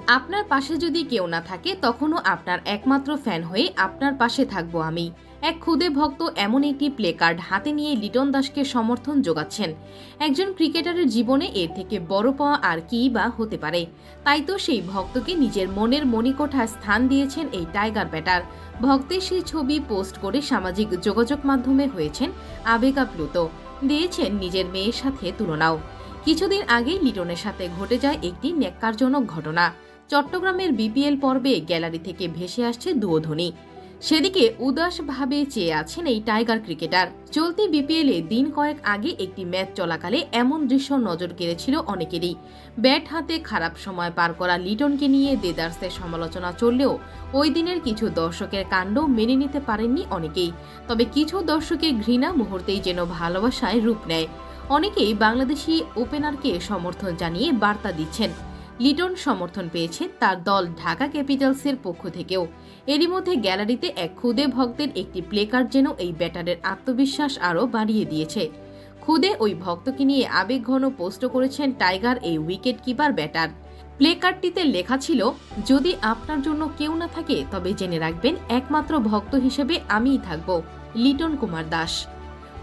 আপনার পাশে যদি কেউ না থাকে তখনও আপনার একমাত্র ফ্যান হয়ে আপনার পাশে থাকবো আমি। এক ক্ষুদে ভক্ত এমন একটি প্লে কার্ড হাতে নিয়ে লিটন দাসকে সমর্থন যোগাচ্ছেন। একজন ক্রিকেটারের জীবনে এর থেকে বড় পাওয়া আর কি বা হতে পারে। তাই তো সেই ভক্তকে নিজের মনের মণিকোঠায় স্থান দিয়েছেন এই টাইগার ব্যাটার। ভক্তের সেই ছবি পোস্ট করে সামাজিক যোগাযোগ মাধ্যমে হয়েছেন আবেগাপ্লুত, দিয়েছেন নিজের মেয়ের সাথে তুলনাও। কিছুদিন আগেই লিটনের সাথে ঘটে যায় একটি ন্যাক্কারজনক ঘটনা। চট্টগ্রামের বিপিএল পর্বে গ্যালারি থেকে ভেসে আসছে দুয়োধ্বনি। সেদিকে উদাসভাবে চেয়ে আছেন এই টাইগার ক্রিকেটার। চলতি বিপিএলে দিন কয়েক আগে একটি ম্যাচ চলাকালে এমন দৃশ্য নজর কেড়েছিল অনেকেরই। ব্যাট হাতে খারাপ সময় পার করা লিটনকে নিয়ে দেদার্সের সমালোচনা চললেও ওই দিনের কিছু দর্শকের কাণ্ড মেনে নিতে পারেননি অনেকেই। তবে কিছু দর্শকের ঘৃণা মুহূর্তেই যেন ভালোবাসায় রূপ নেয়। অনেকেই বাংলাদেশি ওপেনারকে সমর্থন জানিয়ে বার্তা দিচ্ছেন। লিটন সমর্থন পেয়েছে তার দল ঢাকা ক্যাপিটালসের পক্ষ থেকেও। এরই মধ্যে গ্যালারিতে এক ক্ষুদে ভক্তের একটি প্লেকার্ড যেন এই ব্যাটারের আত্মবিশ্বাস আরও বাড়িয়ে দিয়েছে। খুদে ওই ভক্তকে নিয়ে আবেগঘন পোস্ট করেছেন টাইগার এই উইকেট কিপার ব্যাটার। প্লেকার্ডটিতে লেখা ছিল, যদি আপনার জন্য কেউ না থাকে তবে জেনে রাখবেন একমাত্র ভক্ত হিসেবে আমিই থাকব, লিটন কুমার দাস।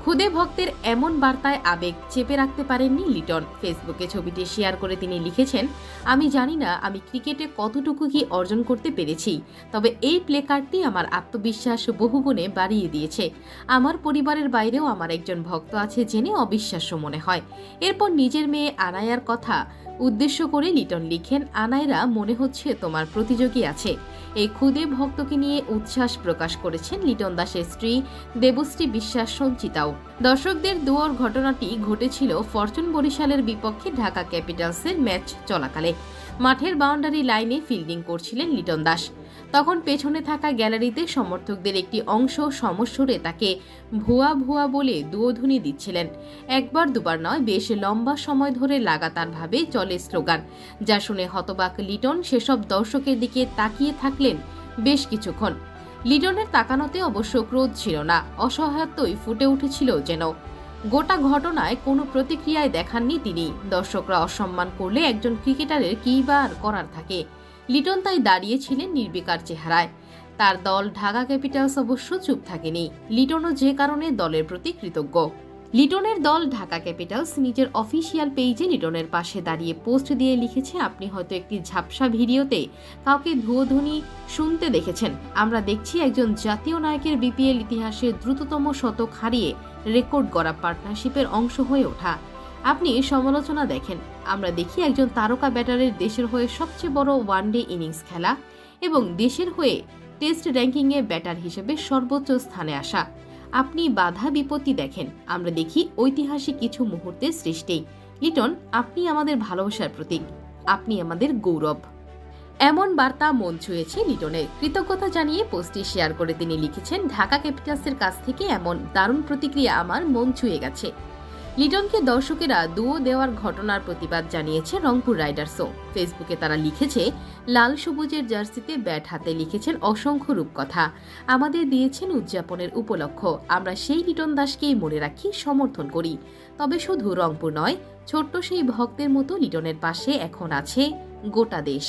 খুদে ভক্তের এমন বার্তায় আবেগ চেপে রাখতে পারেননি লিটন। ফেসবুকে ছবিটি শেয়ার করে তিনি লিখেছেন, আমি জানি না আমি ক্রিকেটে কতটুকু কি অর্জন করতে পেরেছি, তবে এই প্লেকার্ডটি আমার আত্মবিশ্বাস বহুগুণে বাড়িয়ে দিয়েছে। আমার পরিবারের বাইরেও আমার একজন ভক্ত আছে জেনে অবিশ্বাস্য মনে হয়। এরপর নিজের মেয়ে আনায়ার কথা উদ্দেশ্য করে লিটন লিখেন, আনায়রা মনে হচ্ছে তোমার প্রতিযোগী আছে। এই ক্ষুদে ভক্তকে নিয়ে উচ্ছ্বাস প্রকাশ করেছেন লিটন দাসের স্ত্রী দেবশ্রী বিশ্বাস সঞ্চিতাও। দর্শকদের দুয়ার ঘটনাটি ঘটেছিল ফরচুন বরিশালের বিপক্ষে ঢাকা ক্যাপিটালসের ম্যাচ চলাকালে। মাঠের বাউন্ডারি লাইনে ফিল্ডিং করছিলেন লিটন দাস। তখন পেছনে থাকা গ্যালারিতে সমর্থকদের একটি অংশ সমস্বরে তাকে ভুয়া ভুয়া বলে দুয়োধ্বনি দিচ্ছিলেন। একবার দুবার নয়, বেশ লম্বা সময় ধরে লাগাতারভাবে চলে স্লোগান, যা শুনে হতবাক লিটন সেসব দর্শকের দিকে তাকিয়ে থাকলেন বেশ কিছুক্ষণ। লিটনের তাকানোতে অবশ্য ক্রোধ ছিল না, অসহায়ত্বই ফুটে উঠেছিল যেন। গোটা ঘটনায় কোনো প্রতিক্রিয়ায় দেখাননি তিনি। দর্শকরা অসম্মান করলে একজন ক্রিকেটারের কী বা আর করার থাকে। লিটন তাই দাঁড়িয়েছিলেন নির্বিকার চেহারায়। তার দল ঢাকা ক্যাপিটালস অবশ্য চুপ থাকেনি। লিটনও যে কারণে দলের প্রতি কৃতজ্ঞ। লিটনের দল ঢাকা ক্যাপিটালস নিজের অফিসিয়াল পেজে লিটনের পাশে দাঁড়িয়ে পোস্ট দিয়ে লিখেছে, আপনি হয়তো একটি ঝাপসা ভিডিওতে কাউকে ধুয়োধ্বনি শুনতে দেখেছেন। আমরা দেখছি একজন জাতীয় নায়কের বিপিএল ইতিহাসের দ্রুততম শতক হারিয়ে রেকর্ড গড়া পার্টনারশিপের অংশ হয়ে ওঠা। আপনি সমালোচনা দেখেন, আমরা দেখি একজন তারকা ব্যাটারের দেশের হয়ে সবচেয়ে বড় ওয়ানডে ইনিংস খেলা এবং দেশের হয়ে টেস্ট র্যাঙ্কিংয়ে ব্যাটার হিসেবে সর্বোচ্চ স্থানে আসা। আপনি বাধা বিপত্তি দেখেন, আমরা দেখি ঐতিহাসিক কিছু মুহূর্তের সৃষ্টি। লিটন, আপনি আমাদের ভালোবাসার প্রতীক, আপনি আমাদের গৌরব। এমন বার্তা মন ছুঁয়েছে লিটনের। কৃতজ্ঞতা জানিয়ে পোস্টটি শেয়ার করে তিনি লিখেছেন, ঢাকা ক্যাপিটালসের কাছ থেকে এমন দারুণ প্রতিক্রিয়া আমার মন ছুঁয়ে গেছে। লিটনকে দর্শকেরা দুয়ো দেওয়ার ঘটনার প্রতিবাদ জানিয়েছে রংপুর রাইডার্সও। ফেসবুকে তারা লিখেছে, লাল সবুজের জার্সিতে ব্যাট হাতে লিখেছেন অসংখ্য রূপকথা, আমাদের দিয়েছেন উদযাপনের উপলক্ষ। আমরা সেই লিটন দাসকেই মনে রাখি, সমর্থন করি। তবে শুধু রংপুর নয়, ছোট্ট সেই ভক্তের মতো লিটনের পাশে এখন আছে গোটা দেশ।